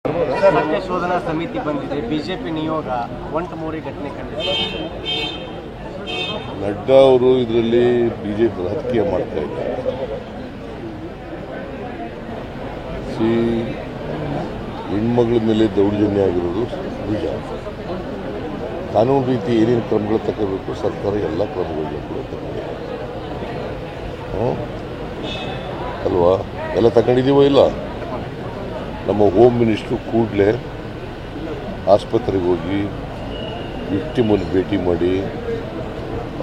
ಸತ್ಯ ಶೋಧನಾ ಸಮಿತಿ ಬಂದಿದೆ. ಬಿಜೆಪಿ ನಿಯೋಗ ಒಂಟಮೂರಿ ಘಟನೆ ಕಂಡಿದೆ. ನಡ್ಡಾ ಅವರು ಇದರಲ್ಲಿ ಬಿಜೆಪಿ ರಾಜಕೀಯ ಮಾಡ್ತಾ ಇದ್ದಾರೆ. ಹೆಣ್ಮಗಳ ಮೇಲೆ ದೌರ್ಜನ್ಯ ಆಗಿರೋದು ನಿಜ. ಕಾನೂನು ರೀತಿ ಏನೇನು ಕ್ರಮಗಳು ತಗೋಬೇಕು ಸರ್ಕಾರ ಎಲ್ಲ ಕ್ರಮಗಳನ್ನ ಕೂಡ ತಗೊಂಡಿದೆ ಅಲ್ವಾ? ಎಲ್ಲ ತಗೊಂಡಿದ್ದೀವೋ ಇಲ್ಲ? ನಮ್ಮ ಹೋಮ್ ಮಿನಿಸ್ಟ್ರು ಕೂಡಲೇ ಆಸ್ಪತ್ರೆಗೆ ಹೋಗಿ ವಿಕ್ಟಿಮನ್ನು ಭೇಟಿ ಮಾಡಿ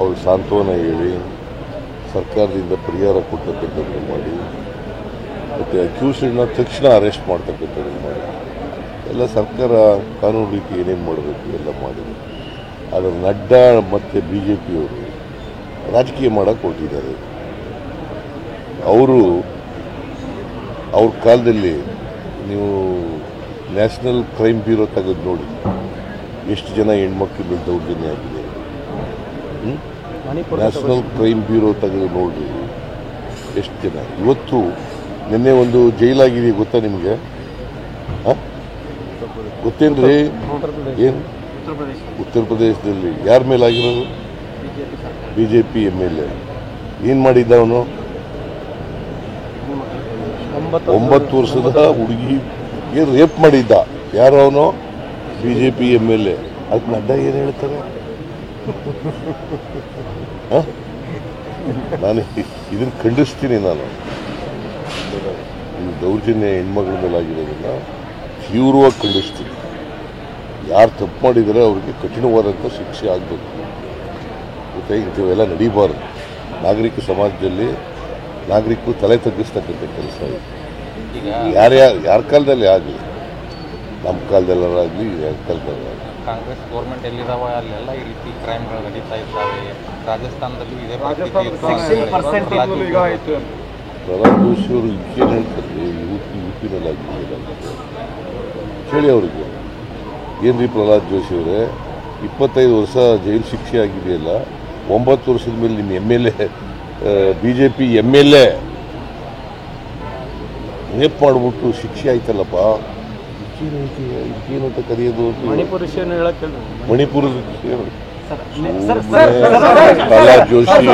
ಅವ್ರು ಸಾಂತ್ವನ ಹೇಳಿ ಸರ್ಕಾರದಿಂದ ಪರಿಹಾರ ಕೊಡ್ತಕ್ಕಂಥದ್ದು ಮಾಡಿ ಮತ್ತು ಅಕ್ಯೂಸ್ಡ್ನ ತಕ್ಷಣ ಅರೆಸ್ಟ್ ಮಾಡ್ತಕ್ಕಂಥದ್ದು ಮಾಡಿ ಎಲ್ಲ ಸರ್ಕಾರ ಕಾನೂನು ರೀತಿ ಏನೇನು ಮಾಡಬೇಕು ಎಲ್ಲ ಮಾಡಿದೆ. ಆದರೆ ನಡ್ಡಾ ಮತ್ತು ಬಿ ಜೆ ಪಿಯವರು ರಾಜಕೀಯ ಮಾಡೋಕ್ಕೆ ಹೊರಟಿದ್ದಾರೆ. ಅವ್ರ ಕಾಲದಲ್ಲಿ ನೀವು ನ್ಯಾಷನಲ್ ಕ್ರೈಮ್ ಬ್ಯೂರೋ ತೆಗೆದು ನೋಡಿ ಎಷ್ಟು ಜನ ಹೆಣ್ಮಕ್ಳ ಮೇಲೆ ದೌರ್ಜನ್ಯ ಆಗಿದೆ. ನ್ಯಾಷನಲ್ ಕ್ರೈಮ್ ಬ್ಯೂರೋ ತೆಗೆದು ನೋಡಿ ಎಷ್ಟು ಜನ. ಇವತ್ತು ನಿನ್ನೆ ಒಂದು ಜೈಲಾಗಿದೆ ಗೊತ್ತಾ ನಿಮಗೆ? ಗೊತ್ತೇನ್ರಿ? ಏನು ಉತ್ತರ ಪ್ರದೇಶದಲ್ಲಿ ಯಾರ ಮೇಲೆ ಆಗಿರೋದು? BJP MLA. ಏನು ಮಾಡಿದ್ದ ಅವನು? 9 ವರ್ಷದ ಹುಡುಗಿ ಏನು ರೇಪ್ ಮಾಡಿದ್ದ. ಯಾರು ಅವನು? BJP MLA. ಅದಕ್ಕೆ ನಡ್ಡಾ ಏನು ಹೇಳ್ತಾರೆ? ನಾನು ಇದನ್ನು ಖಂಡಿಸ್ತೀನಿ. ನಾನು ಈ ದೌರ್ಜನ್ಯ ಹೆಣ್ಮಗಳ ಮೇಲೆ ಆಗಿರೋದನ್ನ ತೀವ್ರವಾಗಿ ಖಂಡಿಸ್ತೀನಿ. ಯಾರು ತಪ್ಪು ಮಾಡಿದರೆ ಅವ್ರಿಗೆ ಕಠಿಣವಾದಂಥ ಶಿಕ್ಷೆ ಆಗಬೇಕು. ಮತ್ತು ಇಂಥವೆಲ್ಲ ನಡೀಬಾರ್ದು. ನಾಗರಿಕ ಸಮಾಜದಲ್ಲಿ ನಾಗರಿಕರು ತಲೆ ತಗ್ಗಿಸ್ತಕ್ಕಂಥ ಕೆಲಸ ಇದೆ. ಯಾರ ಕಾಲದಲ್ಲಿ ಆಗಲಿ, ನಮ್ಮ ಕಾಲದಲ್ಲಾಗಲಿ ಯಾರ ಕಾಲದಲ್ಲಾಗಲಿ. ಕಾಂಗ್ರೆಸ್ ಗೌರ್ಮೆಂಟ್ ಎಲ್ಲಿದಾವ ಅಲ್ಲೆಲ್ಲ ಈ ರೀತಿ ಕ್ರೈಮ್ಗಳು ನಡೀತಾ ಇದ್ದಾವೆ. ರಾಜಸ್ಥಾನದಲ್ಲೂ ಇದೇ ಪ್ರಹ್ಲಾದ್ ಜೋಶಿ ಅವರು ಏನು ಹೇಳ್ತಾರೆ? ಯುಪಿನಲ್ಲಿ ಆಗಿಲ್ಲ ಹೇಳಿ ಅವ್ರಿಗೆ. ಏನ್ರಿ ಪ್ರಹ್ಲಾದ್ ಜೋಶಿ ಅವರೇ, 25 ವರ್ಷ ಜೈಲು ಶಿಕ್ಷೆ ಆಗಿದೆಯಲ್ಲ, 9 ವರ್ಷದ ಮೇಲೆ ನಿಮ್ಮ MLA BJP MLA ರೇಪ್ ಮಾಡಿಬಿಟ್ಟು ಶಿಕ್ಷೆ ಆಯ್ತಲ್ಲಪ್ಪ. ಇದಕ್ಕೇನು ಅಂತ ಕರೆಯೋದು? ಮಣಿಪುರದ ಪ್ರಹ್ಲಾದ್ ಜೋಶಿ